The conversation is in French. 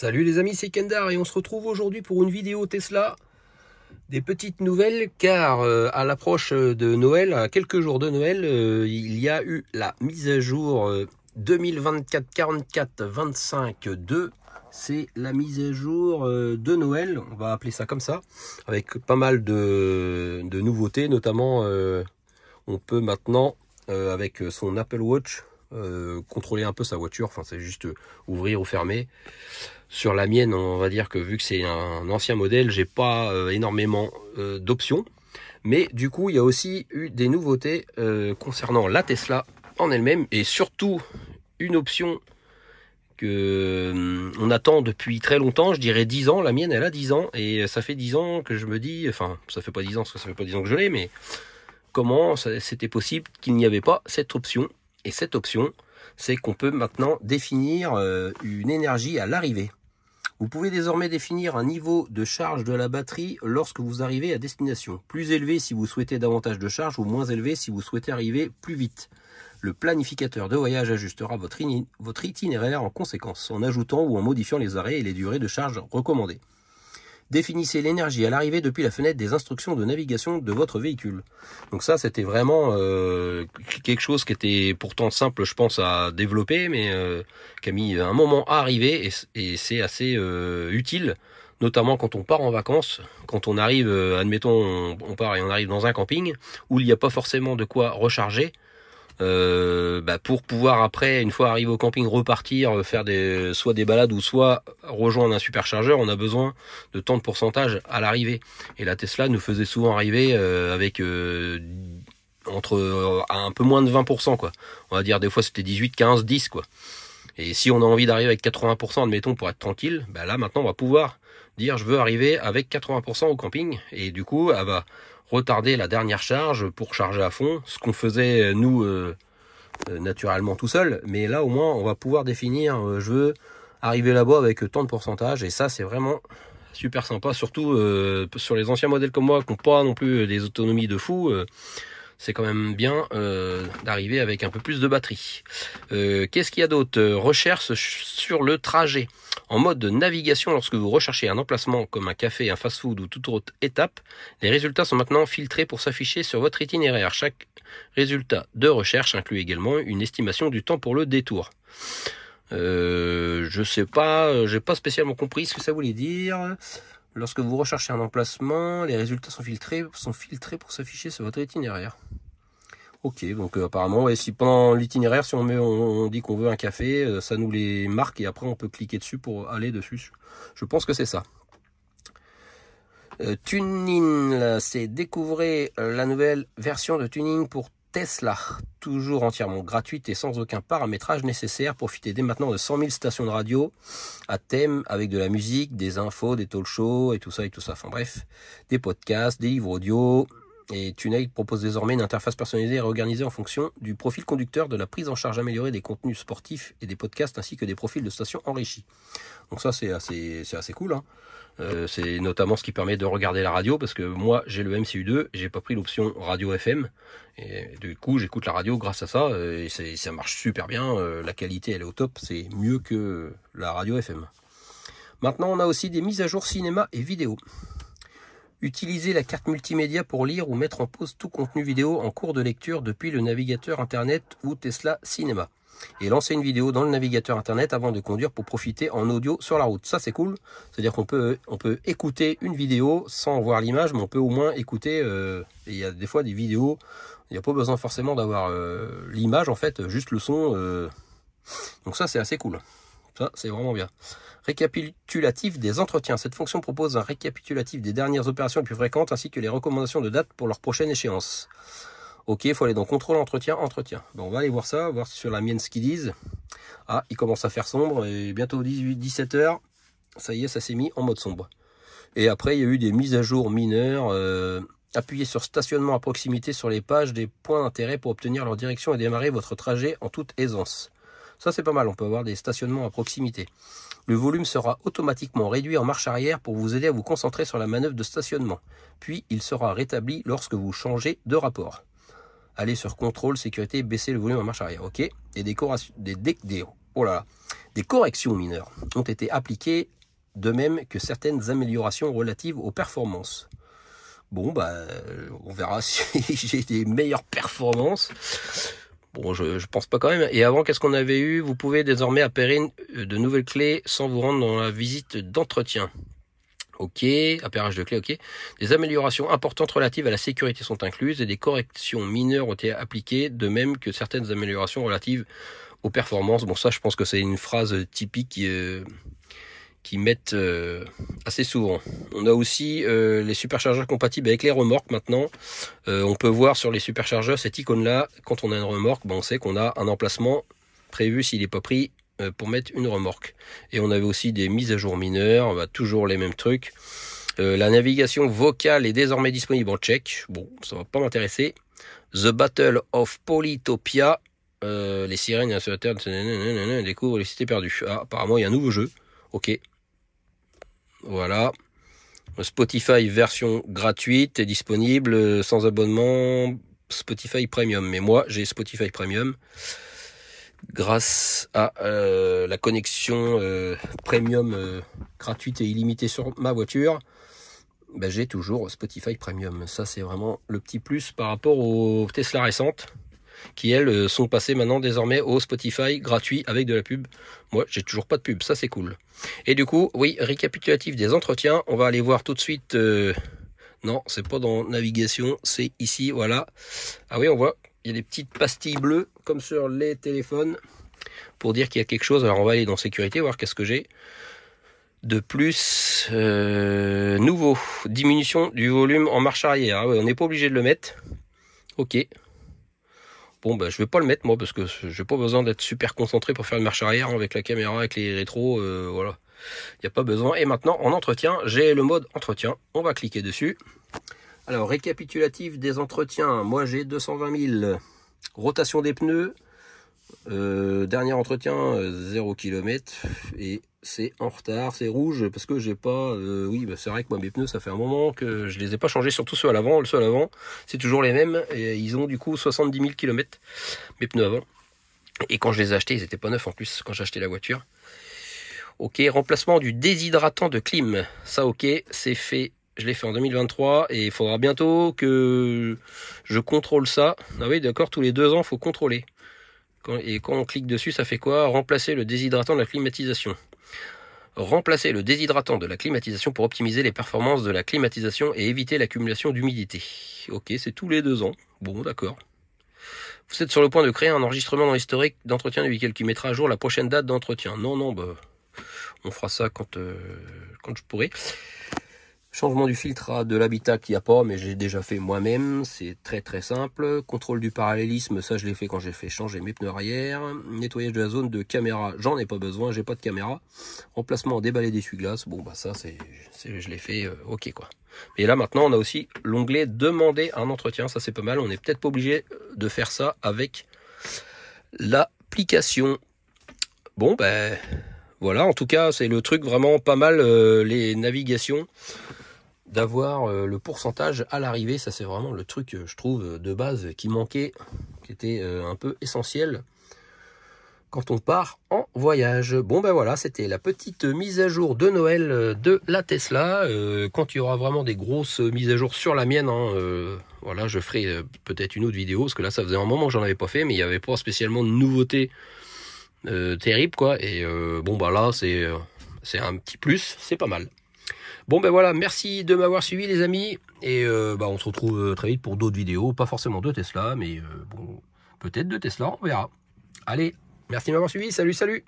Salut les amis, c'est Kendar et on se retrouve aujourd'hui pour une vidéo Tesla. Des petites nouvelles car à l'approche de Noël, à quelques jours de Noël, il y a eu la mise à jour 2024-44-25-2. C'est la mise à jour de Noël, on va appeler ça comme ça, avec pas mal de nouveautés, notamment on peut maintenant avec son Apple Watch contrôler un peu sa voiture, enfin c'est juste ouvrir ou fermer. Sur la mienne, on va dire que vu que c'est un ancien modèle, j'ai pas énormément d'options, mais du coup il y a aussi eu des nouveautés concernant la Tesla en elle-même, et surtout une option que on attend depuis très longtemps, je dirais 10 ans. La mienne elle a 10 ans, et ça fait 10 ans que je me dis, enfin ça fait pas 10 ans parce que ça fait pas 10 ans que je l'ai, mais comment c'était possible qu'il n'y avait pas cette option. Et cette option, c'est qu'on peut maintenant définir une énergie à l'arrivée. Vous pouvez désormais définir un niveau de charge de la batterie lorsque vous arrivez à destination. Plus élevé si vous souhaitez davantage de charge, ou moins élevé si vous souhaitez arriver plus vite. Le planificateur de voyage ajustera votre itinéraire en conséquence, en ajoutant ou en modifiant les arrêts et les durées de charge recommandées. Définissez l'énergie à l'arrivée depuis la fenêtre des instructions de navigation de votre véhicule. Donc ça, c'était vraiment quelque chose qui était pourtant simple, je pense, à développer, mais qui a mis un moment à arriver, et c'est assez utile, notamment quand on part en vacances, quand on arrive, admettons, on part et on arrive dans un camping où il n'y a pas forcément de quoi recharger. Pour pouvoir après, une fois arrivé au camping, repartir, faire soit des balades ou soit rejoindre un superchargeur, on a besoin de tant de pourcentage à l'arrivée. Et la Tesla nous faisait souvent arriver avec entre un peu moins de 20%, quoi. On va dire des fois c'était 18, 15, 10, quoi. Et si on a envie d'arriver avec 80%, admettons, pour être tranquille, là maintenant on va pouvoir dire je veux arriver avec 80% au camping, et du coup elle va retarder la dernière charge pour charger à fond, ce qu'on faisait nous naturellement tout seul. Mais là au moins on va pouvoir définir je veux arriver là-bas avec tant de pourcentage, et ça c'est vraiment super sympa, surtout sur les anciens modèles comme moi qui n'ont pas non plus des autonomies de fou. C'est quand même bien d'arriver avec un peu plus de batterie. Qu'est-ce qu'il y a d'autre? Recherche sur le trajet. En mode de navigation, lorsque vous recherchez un emplacement comme un café, un fast-food ou toute autre étape, les résultats sont maintenant filtrés pour s'afficher sur votre itinéraire. Chaque résultat de recherche inclut également une estimation du temps pour le détour. Je sais pas, j'ai pas spécialement compris ce que ça voulait dire. Lorsque vous recherchez un emplacement, les résultats sont filtrés pour s'afficher sur votre itinéraire. Ok, donc apparemment, ouais, si pendant l'itinéraire, si on dit qu'on veut un café, ça nous les marque, et après on peut cliquer dessus pour aller dessus. Je pense que c'est ça. TuneIn, c'est découvrir la nouvelle version de TuneIn pour Tesla, toujours entièrement gratuite et sans aucun paramétrage nécessaire. Profitez dès maintenant de 100 000 stations de radio à thème, avec de la musique, des infos, des talk shows et tout ça. Enfin bref, des podcasts, des livres audio. Et TuneIn propose désormais une interface personnalisée et réorganisée en fonction du profil conducteur, de la prise en charge améliorée des contenus sportifs et des podcasts, ainsi que des profils de stations enrichis. Donc ça c'est assez cool, hein. C'est notamment ce qui permet de regarder la radio, parce que moi j'ai le MCU2, j'ai pas pris l'option radio FM, et du coup j'écoute la radio grâce à ça, et ça marche super bien, la qualité elle est au top, c'est mieux que la radio FM. Maintenant on a aussi des mises à jour cinéma et vidéo. Utilisez la carte multimédia pour lire ou mettre en pause tout contenu vidéo en cours de lecture depuis le navigateur internet ou Tesla Cinéma. Et lancer une vidéo dans le navigateur internet avant de conduire pour profiter en audio sur la route. Ça c'est cool, c'est-à-dire qu'on peut écouter une vidéo sans voir l'image, mais on peut au moins écouter. Et il y a des fois des vidéos, il n'y a pas besoin forcément d'avoir l'image, en fait, juste le son. Donc ça c'est assez cool. Ça c'est vraiment bien. Récapitulatif des entretiens. Cette fonction propose un récapitulatif des dernières opérations les plus fréquentes, ainsi que les recommandations de date pour leur prochaine échéance. Ok, il faut aller dans contrôle, entretien. Bon, on va aller voir ça, voir sur la mienne ce qu'ils disent. Ah, il commence à faire sombre, et bientôt 17 h. Ça y est, ça s'est mis en mode sombre. Et après, il y a eu des mises à jour mineures. Appuyez sur stationnement à proximité sur les pages des points d'intérêt pour obtenir leur direction et démarrer votre trajet en toute aisance. Ça, c'est pas mal, on peut avoir des stationnements à proximité. Le volume sera automatiquement réduit en marche arrière pour vous aider à vous concentrer sur la manœuvre de stationnement. Puis, il sera rétabli lorsque vous changez de rapport. Allez sur contrôle, sécurité, baissez le volume en marche arrière. Ok. Et oh là là, des corrections mineures ont été appliquées, de même que certaines améliorations relatives aux performances. Bon, bah, on verra si j'ai des meilleures performances. Bon, je pense pas quand même. Et avant, qu'est-ce qu'on avait eu? Vous pouvez désormais appairer de nouvelles clés sans vous rendre dans la visite d'entretien. Ok, appairage de clés, ok. Des améliorations importantes relatives à la sécurité sont incluses et des corrections mineures ont été appliquées, de même que certaines améliorations relatives aux performances. Bon, ça, je pense que c'est une phrase typique qui mettent assez souvent. On a aussi les superchargeurs compatibles avec les remorques maintenant. On peut voir sur les superchargeurs cette icône-là. Quand on a une remorque, on sait qu'on a un emplacement prévu s'il n'est pas pris pour mettre une remorque. Et on avait aussi des mises à jour mineures, toujours les mêmes trucs. La navigation vocale est désormais disponible en tchèque. Bon, ça va pas m'intéresser. The Battle of Polytopia. Les sirènes sur la terre découvrent les cités perdues. Ah, apparemment, il y a un nouveau jeu. Ok. Voilà. Spotify version gratuite est disponible sans abonnement. Spotify Premium. Mais moi, j'ai Spotify Premium. Grâce à la connexion Premium gratuite et illimitée sur ma voiture, j'ai toujours Spotify Premium. Ça, c'est vraiment le petit plus par rapport aux Tesla récentes, qui elles sont passées maintenant désormais au Spotify gratuit avec de la pub. Moi, j'ai toujours pas de pub, ça c'est cool. Et du coup, oui, récapitulatif des entretiens, on va aller voir tout de suite. Non, c'est pas dans navigation, c'est ici, voilà. Ah oui, on voit, il y a des petites pastilles bleues comme sur les téléphones pour dire qu'il y a quelque chose. Alors on va aller dans sécurité, voir qu'est-ce que j'ai de plus. Nouveau, diminution du volume en marche arrière. Ah ouais, on n'est pas obligé de le mettre. Ok. Bon, je vais pas le mettre moi parce que j'ai pas besoin d'être super concentré pour faire une marche arrière avec la caméra, avec les rétros, voilà. Il n'y a pas besoin. Et maintenant, en entretien, j'ai le mode entretien. On va cliquer dessus. Alors, récapitulatif des entretiens. Moi, j'ai 220 000. Rotation des pneus. Dernier entretien, 0 km. Et c'est en retard, c'est rouge parce que j'ai pas... oui, c'est vrai que moi, mes pneus, ça fait un moment que je les ai pas changés, surtout ceux à l'avant. Ceux à l'avant, c'est toujours les mêmes. Et ils ont du coup 70 000 km, mes pneus avant. Et quand je les ai achetés, ils étaient pas neufs en plus, quand j'ai acheté la voiture. Ok, remplacement du déshydratant de clim. Ça, ok, c'est fait. Je l'ai fait en 2023 et il faudra bientôt que je contrôle ça. Ah oui, d'accord, tous les 2 ans, il faut contrôler. Et quand on clique dessus, ça fait quoi? Remplacer le déshydratant de la climatisation. Remplacer le déshydratant de la climatisation pour optimiser les performances de la climatisation et éviter l'accumulation d'humidité. Ok, c'est tous les 2 ans. Bon, d'accord. Vous êtes sur le point de créer un enregistrement dans l'historique d'entretien du véhicule qui mettra à jour la prochaine date d'entretien. Non, on fera ça quand je pourrai. Changement du filtre de l'habitat qu'il n'y a pas, mais j'ai déjà fait moi-même. C'est très très simple. Contrôle du parallélisme, ça je l'ai fait quand j'ai fait changer mes pneus arrière. Nettoyage de la zone de caméra, j'en ai pas besoin, j'ai pas de caméra. Remplacement déballé d'essuie-glace, bon ça je l'ai fait, ok quoi. Et là maintenant on a aussi l'onglet demander un entretien, ça c'est pas mal. On n'est peut-être pas obligé de faire ça avec l'application. Bon voilà, en tout cas, c'est le truc vraiment pas mal, les navigations, d'avoir le pourcentage à l'arrivée. Ça, c'est vraiment le truc, je trouve, de base qui manquait, qui était un peu essentiel quand on part en voyage. Bon, voilà, c'était la petite mise à jour de Noël de la Tesla. Quand il y aura vraiment des grosses mises à jour sur la mienne, voilà, je ferai peut-être une autre vidéo, parce que là, ça faisait un moment que j'en avais pas fait, mais il n'y avait pas spécialement de nouveautés terrible quoi, et là c'est un petit plus, c'est pas mal. Bon voilà, merci de m'avoir suivi les amis, et on se retrouve très vite pour d'autres vidéos, pas forcément de Tesla, mais peut-être de Tesla, on verra. Allez, merci de m'avoir suivi, salut